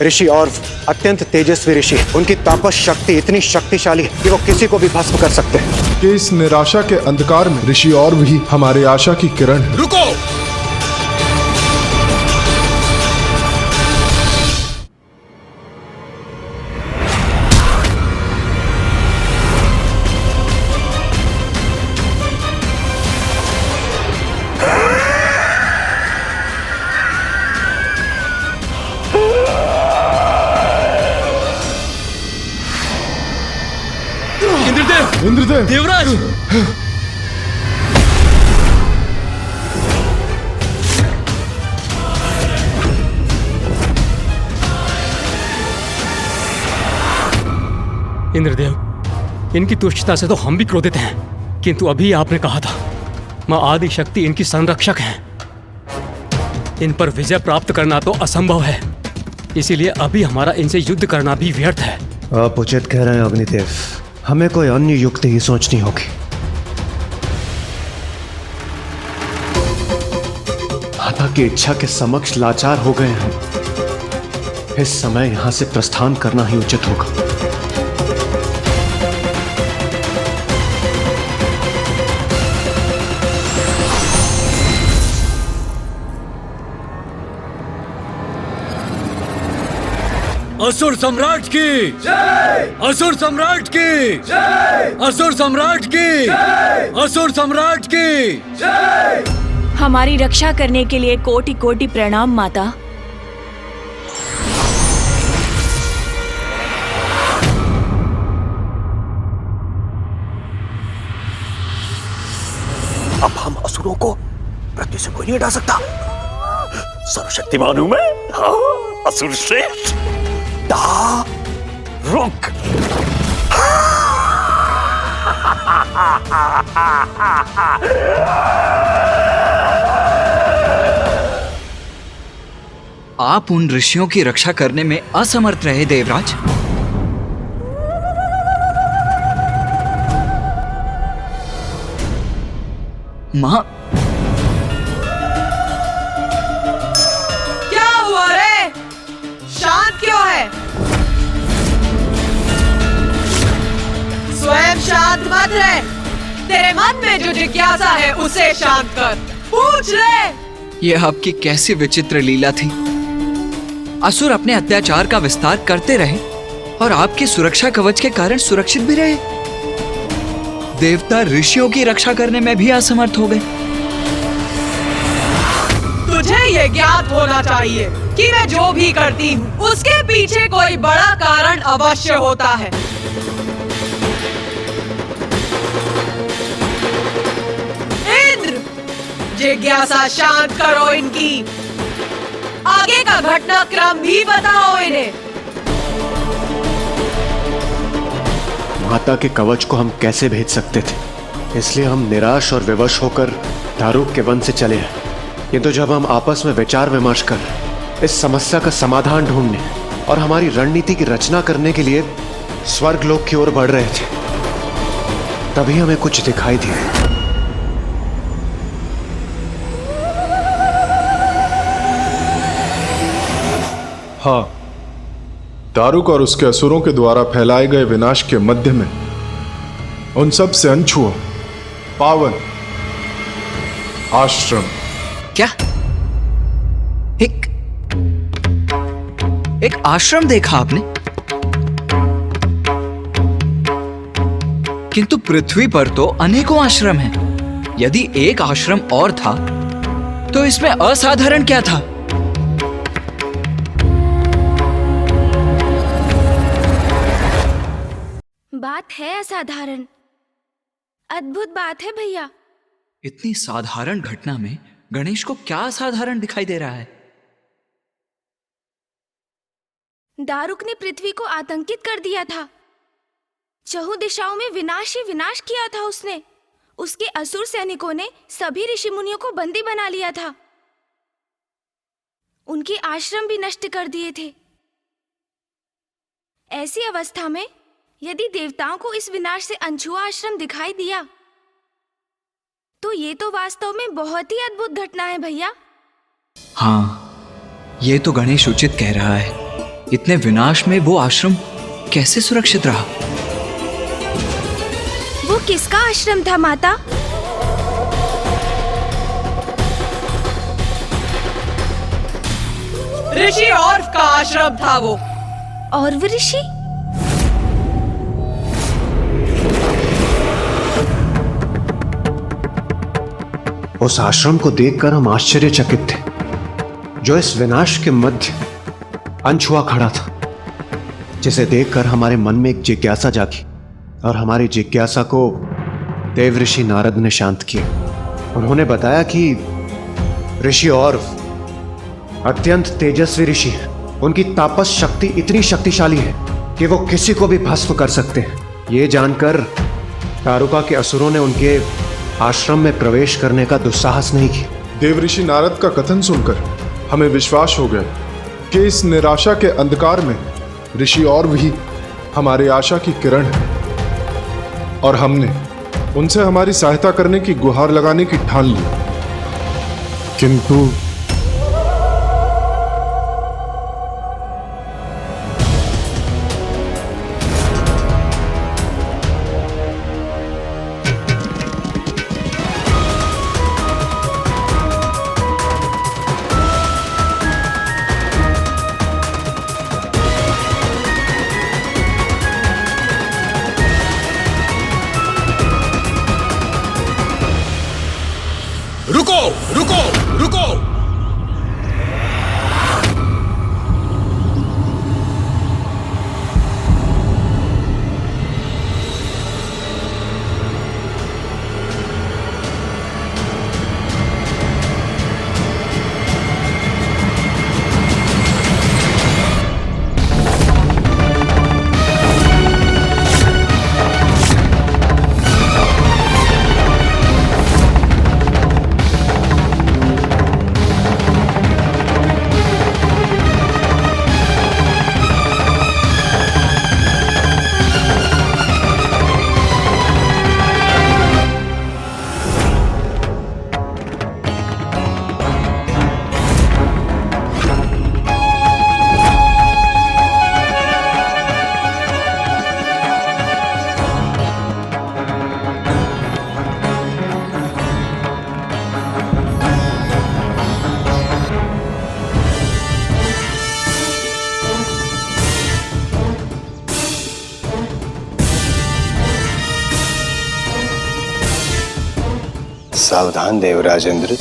ऋषि और अत्यंत तेजस्वी ऋषि, उनकी तापस शक्ति इतनी शक्तिशाली है कि वो किसी को भी भस्म कर सकते हैं। कि इस निराशा के अंधकार में ऋषि और भी हमारे आशा की किरण है। रुको! इंद्रदेव! देवराज! इंद्रदेव, इनकी तुच्छता से तो हम भी क्रोधित हैं, किंतु अभी आपने कहा था मां आदि शक्ति इनकी संरक्षक है। इन पर विजय प्राप्त करना तो असंभव है, इसीलिए अभी हमारा इनसे युद्ध करना भी व्यर्थ है। आप उचित कह रहे हैं अग्निदेव, हमें कोई अन्य युक्ति ही सोचनी होगी। माता की इच्छा के समक्ष लाचार हो गए हैं। इस समय यहां से प्रस्थान करना ही उचित होगा। असुर सम्राट की जय! असुर सम्राट की जय! असुर सम्राट की जय! असुर सम्राट की जय! हमारी रक्षा करने के लिए कोटि कोटि प्रणाम माता। अब हम असुरों को पृथ्वी से कोई नहीं हटा सकता। सर्वशक्तिमान हूं मैं। हाँ, असुर श्रेष्ठ। रुक! आप उन ऋषियों की रक्षा करने में असमर्थ रहे देवराज। मां, क्या हुआ रे? शांत क्यों है? स्वयं शांत मत रहे। तेरे मन में जो जिज्ञासा है उसे शांत कर। पूछ ले। यह आपकी कैसी विचित्र लीला थी। असुर अपने अत्याचार का विस्तार करते रहे और आपकी सुरक्षा कवच के कारण सुरक्षित भी रहे। देवता ऋषियों की रक्षा करने में भी असमर्थ हो गए। तुझे ये ज्ञात होना चाहिए कि मैं जो भी करती हूँ उसके पीछे कोई बड़ा कारण अवश्य होता है। इंद्र, जिज्ञासा शांत करो इनकी। आगे का घटनाक्रम भी बताओ इन्हें। माता के कवच को हम कैसे भेज सकते थे, इसलिए हम निराश और विवश होकर दारुक के वन से चले हैं। किंतु जब हम आपस में विचार विमर्श कर इस समस्या का समाधान ढूंढने और हमारी रणनीति की रचना करने के लिए स्वर्गलोक की ओर बढ़ रहे थे, तभी हमें कुछ दिखाई दिया। हाँ, दारुक और उसके असुरों के द्वारा फैलाए गए विनाश के मध्य में उन सब से अनछुआ पावन आश्रम। क्या? एक आश्रम देखा आपने? किंतु पृथ्वी पर तो अनेकों आश्रम हैं। यदि एक आश्रम और था तो इसमें असाधारण क्या था? बात है असाधारण, अद्भुत बात है भैया। इतनी साधारण घटना में गणेश को क्या असाधारण दिखाई दे रहा है? दारुक ने पृथ्वी को आतंकित कर दिया था। चहु दिशाओं में विनाश ही विनाश किया था उसने। उसके असुर सैनिकों ने सभी ऋषि मुनियों को बंदी बना लिया था। उनके आश्रम भी नष्ट कर दिए थे। ऐसी अवस्था में यदि देवताओं को इस विनाश से अनछुआ आश्रम दिखाई दिया तो ये तो वास्तव में बहुत ही अद्भुत घटना है भैया। हाँ, ये तो गणेश उचित कह रहा है। इतने विनाश में वो आश्रम कैसे सुरक्षित रहा? वो किसका आश्रम था माता? ऋषि और का आश्रम था वो। और वो ऋषि? उस आश्रम को देखकर हम आश्चर्यचकित थे, जो इस विनाश के मध्य अनछुआ खड़ा था, जिसे देखकर हमारे मन में एक जिज्ञासा जागी और हमारी जिज्ञासा को देव ऋषि नारद ने शांत किया। उन्होंने बताया कि ऋषि और अत्यंत तेजस्वी ऋषि हैं। उनकी तापस शक्ति इतनी शक्तिशाली है कि वो किसी को भी भस्म कर सकते हैं। ये जानकर तारुका के असुरों ने उनके आश्रम में प्रवेश करने का दुस्साहस नहीं किया। देवऋषि नारद का कथन सुनकर हमें विश्वास हो गया कि इस निराशा के अंधकार में ऋषि और भी हमारे आशा की किरण है, और हमने उनसे हमारी सहायता करने की गुहार लगाने की ठान ली। किंतु रुको रुको रुको! सावधान देवराज इंद्र,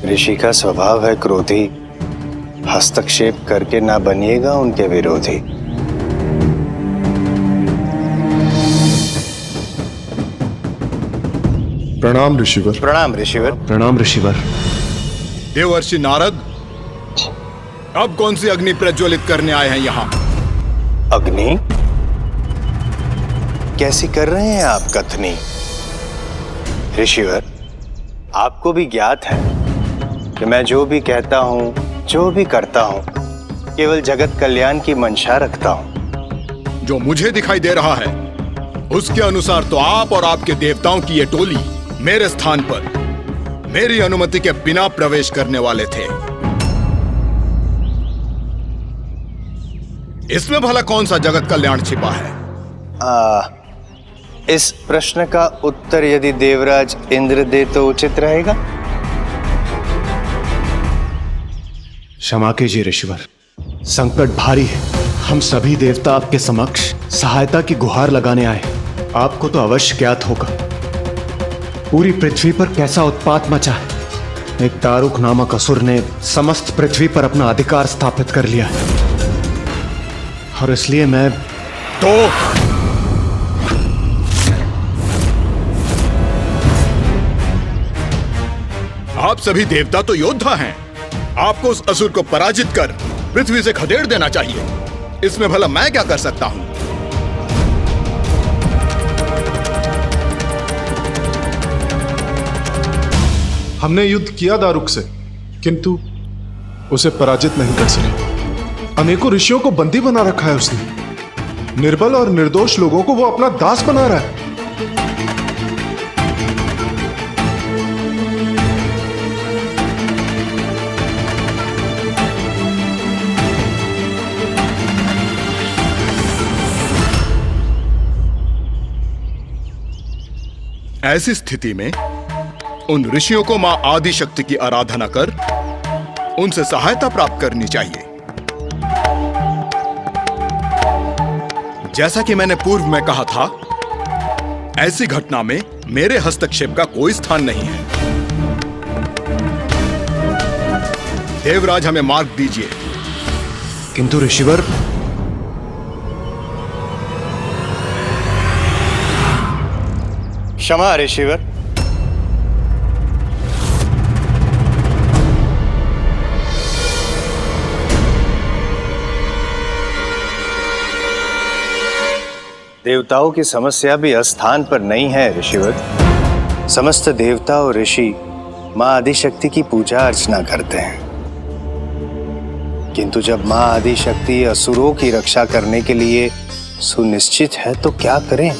ऋषि का स्वभाव है क्रोधी। हस्तक्षेप करके ना बनिएगा उनके विरोधी। प्रणाम ऋषिवर। प्रणाम ऋषिवर। प्रणाम ऋषिवर। देवर्षि नारद, अब कौन सी अग्नि प्रज्वलित करने आए हैं यहाँ? अग्नि? कैसी कर रहे हैं आप कथनी? ऋषिवर, आपको भी ज्ञात है कि मैं जो भी कहता हूं, जो भी करता हूं, केवल जगत कल्याण की मंशा रखता हूं। जो मुझे दिखाई दे रहा है उसके अनुसार तो आप और आपके देवताओं की ये टोली मेरे स्थान पर मेरी अनुमति के बिना प्रवेश करने वाले थे। इसमें भला कौन सा जगत कल्याण छिपा है? इस प्रश्न का उत्तर यदि देवराज इंद्र दे तो उचित रहेगा। क्षमा कीजिए ऋषिवर, संकट भारी है। हम सभी देवता आपके समक्ष सहायता की गुहार लगाने आए। आपको तो अवश्य ज्ञात होगा पूरी पृथ्वी पर कैसा उत्पात मचा है। एक दारुक नामक असुर ने समस्त पृथ्वी पर अपना अधिकार स्थापित कर लिया है, और इसलिए मैं आप सभी देवता तो योद्धा हैं। आपको उस असुर को पराजित कर पृथ्वी से खदेड़ देना चाहिए। इसमें भला मैं क्या कर सकता हूं? हमने युद्ध किया दारुक से, किंतु उसे पराजित नहीं कर सके। अनेकों ऋषियों को बंदी बना रखा है उसने। निर्बल और निर्दोष लोगों को वो अपना दास बना रहा है। ऐसी स्थिति में उन ऋषियों को मां आदि शक्ति की आराधना कर उनसे सहायता प्राप्त करनी चाहिए। जैसा कि मैंने पूर्व में कहा था, ऐसी घटना में मेरे हस्तक्षेप का कोई स्थान नहीं है। देवराज, हमें मार्ग दीजिए। किंतु ऋषिवर, क्षमा ऋषिवर। देवताओं की समस्या भी अस्थान पर नहीं है ऋषिवर। समस्त देवता और ऋषि मां आदिशक्ति की पूजा अर्चना करते हैं, किंतु जब मां आदिशक्ति असुरों की रक्षा करने के लिए सुनिश्चित है तो क्या करें?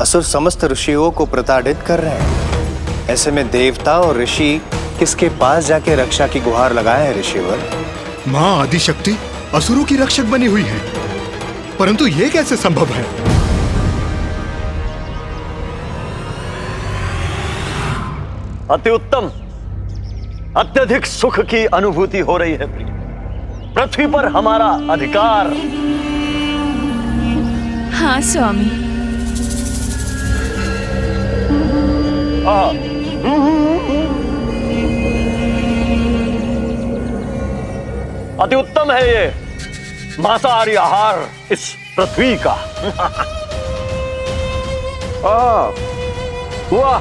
असुर समस्त ऋषियों को प्रताड़ित कर रहे हैं। ऐसे में देवता और ऋषि किसके पास जाके रक्षा की गुहार लगाए हैं ऋषिवर? मां आदिशक्ति असुरों की रक्षक बनी हुई है, परंतु यह कैसे संभव है? अति उत्तम। अत्यधिक सुख की अनुभूति हो रही है। पृथ्वी पर हमारा अधिकार। हाँ स्वामी। अति उत्तम है ये मांसाहारी आहार इस पृथ्वी का। वाह!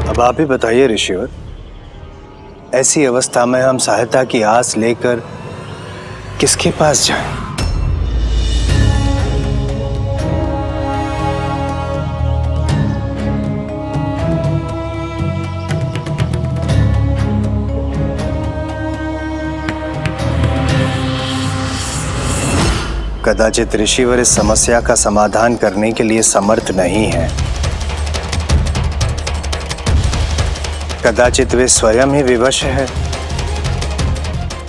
अब आप ही बताइए ऋषिवर, ऐसी अवस्था में हम सहायता की आस लेकर किसके पास जाएं? कदाचित ऋषिवर इस समस्या का समाधान करने के लिए समर्थ नहीं है। कदाचित वे स्वयं ही विवश है।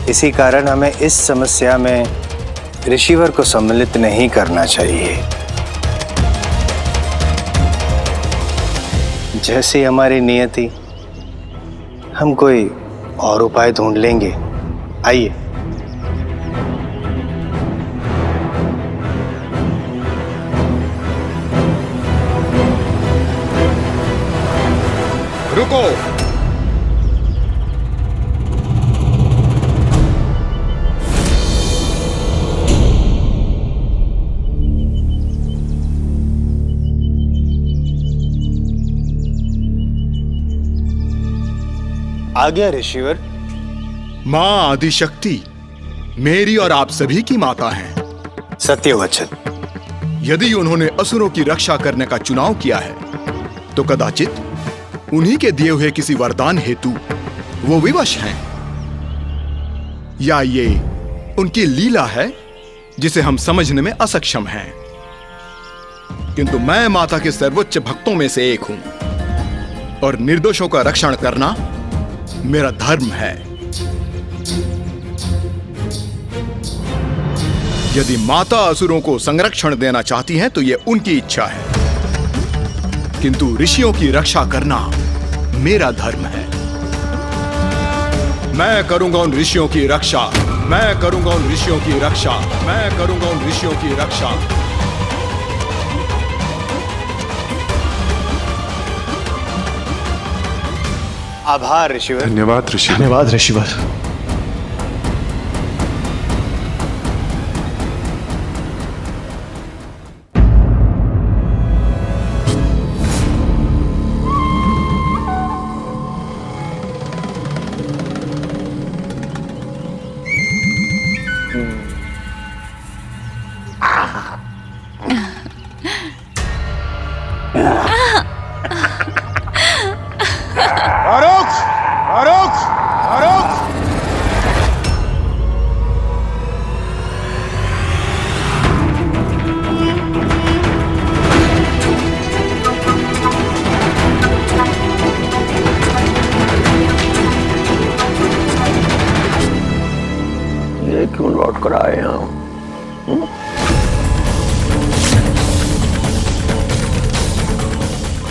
इसी कारण हमें इस समस्या में ऋषिवर को सम्मिलित नहीं करना चाहिए। जैसी हमारी नियति, हम कोई और उपाय ढूंढ लेंगे। आइए। रुको। आ गया ऋषिवर। मां आदिशक्ति मेरी और आप सभी की माता हैं। सत्यवचन। यदि उन्होंने असुरों की रक्षा करने का चुनाव किया है तो कदाचित उन्हीं के दिए हुए किसी वरदान हेतु वो विवश हैं, या ये उनकी लीला है जिसे हम समझने में असक्षम हैं। किंतु मैं माता के सर्वोच्च भक्तों में से एक हूं और निर्दोषों का रक्षण करना मेरा धर्म है। यदि माता असुरों को संरक्षण देना चाहती हैं तो यह उनकी इच्छा है, किंतु ऋषियों की रक्षा करना मेरा धर्म है। मैं करूंगा उन ऋषियों की रक्षा। मैं करूंगा उन ऋषियों की रक्षा। मैं करूंगा उन ऋषियों की रक्षा। आभार ऋषिवर। धन्यवाद ऋषि। धन्यवाद ऋषिवर।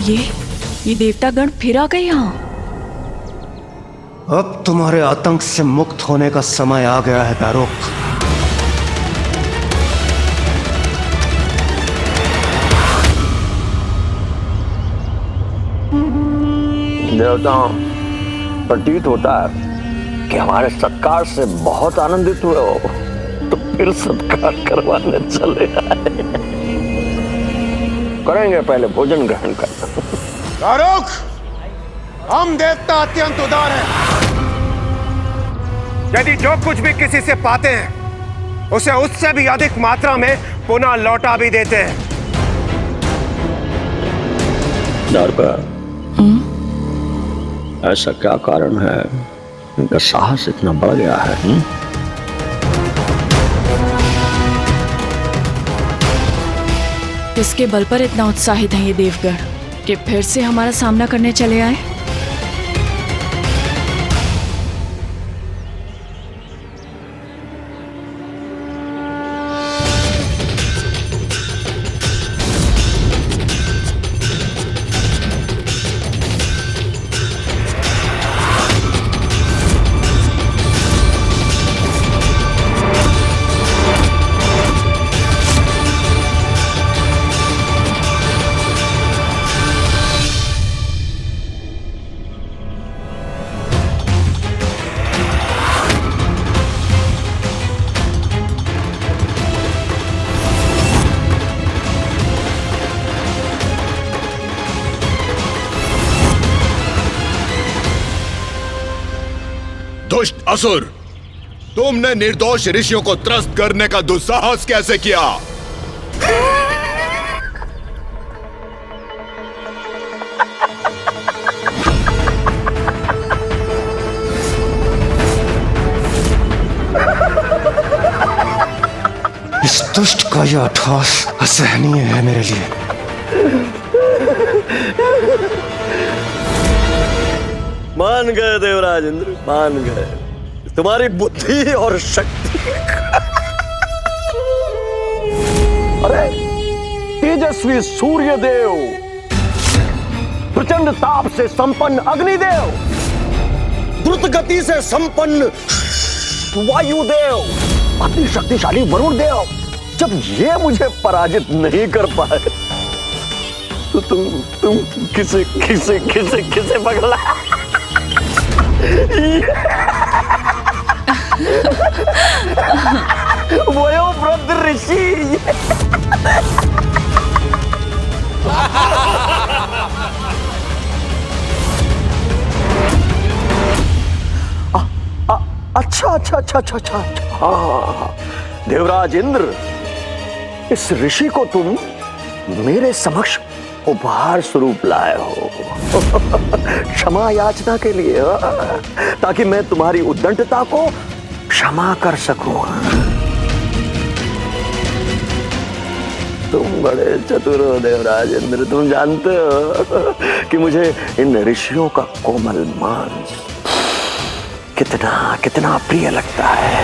ये देवतागण फिर आ गए यहाँ। अब तुम्हारे आतंक से मुक्त होने का समय आ गया है दारुक। देवताओं, प्रतीत होता है कि हमारे सत्कार से बहुत आनंदित हुए हो, तो फिर सत्कार करवाने चले आए। करेंगे, पहले भोजन ग्रहण करना। दारुक, हम देवता अत्यंत उदार हैं। यदि जो कुछ भी किसी से पाते हैं उसे उससे भी अधिक मात्रा में पुनः लौटा भी देते हैं। दारुका, ऐसा क्या कारण है इनका साहस इतना बढ़ गया है? किसके बल पर इतना उत्साहित हैं ये देवगण कि फिर से हमारा सामना करने चले आए? दुष्ट असुर, तुमने निर्दोष ऋषियों को त्रस्त करने का दुस्साहस कैसे किया? इस दुष्ट का यह अट्टहास असहनीय है मेरे लिए। मान गए देवराज इंद्र, मान गए तुम्हारी बुद्धि और शक्ति। अरे तेजस्वी सूर्य देव, प्रचंड ताप से संपन्न अग्निदेव, द्रुत गति से संपन्न वायुदेव, अति शक्तिशाली वरुण देव, जब ये मुझे पराजित नहीं कर पाए तो तुम किसे पगला? वयोवृद्ध ऋषि। अच्छा। हाँ, देवराज इंद्र, इस ऋषि को तुम मेरे समक्ष उपहार स्वरूप लाए हो, क्षमा याचना के लिए, ताकि मैं तुम्हारी उद्दंडता को क्षमा कर सकूं। तुम बड़े चतुर हो देवराज इंद्र। तुम जानते हो कि मुझे इन ऋषियों का कोमल मांस कितना प्रिय लगता है।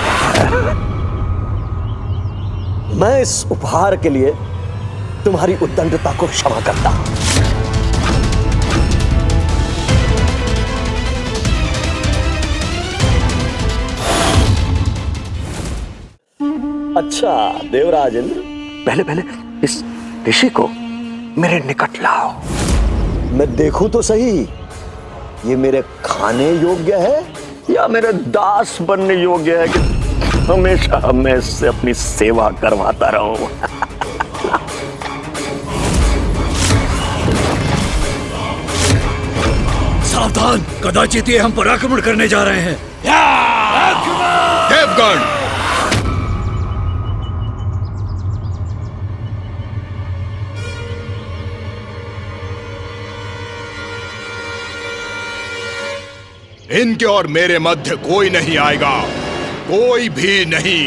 मैं इस उपहार के लिए तुम्हारी उद्दंडता को क्षमा करता हूं। अच्छा देवराज इंद्र, पहले इस ऋषि को मेरे निकट लाओ, मैं देखूं तो सही ये मेरे खाने योग्य है या मेरे दास बनने योग्य है कि हमेशा मैं इससे अपनी सेवा करवाता रहूं। सावधान, कदाचित ये हम पर आक्रमण करने जा रहे हैं। देवगण, इनके और मेरे मध्य कोई नहीं आएगा, कोई भी नहीं।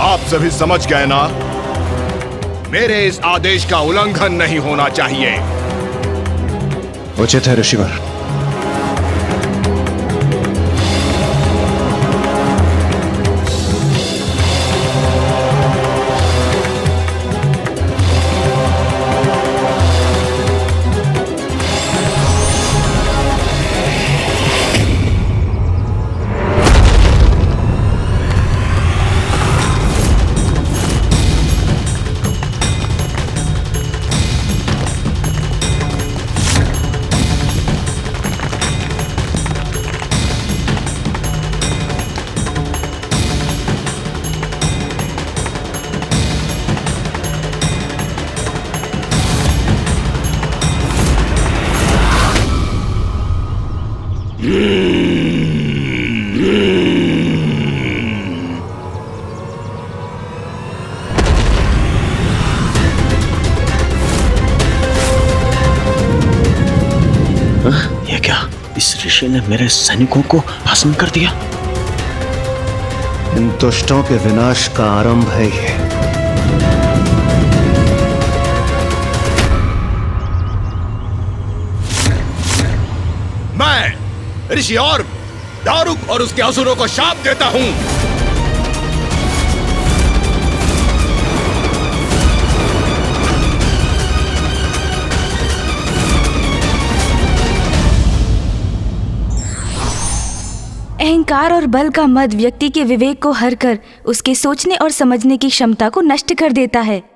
आप सभी समझ गए ना? मेरे इस आदेश का उल्लंघन नहीं होना चाहिए। उचित है ऋषिवर। ऋषि ने मेरे सैनिकों को भस्म कर दिया। इन दुष्टों के विनाश का आरंभ है ये। मैं ऋषि और दारुक और उसके असुरों को शाप देता हूं। अहंकार और बल का मद व्यक्ति के विवेक को हर कर उसके सोचने और समझने की क्षमता को नष्ट कर देता है।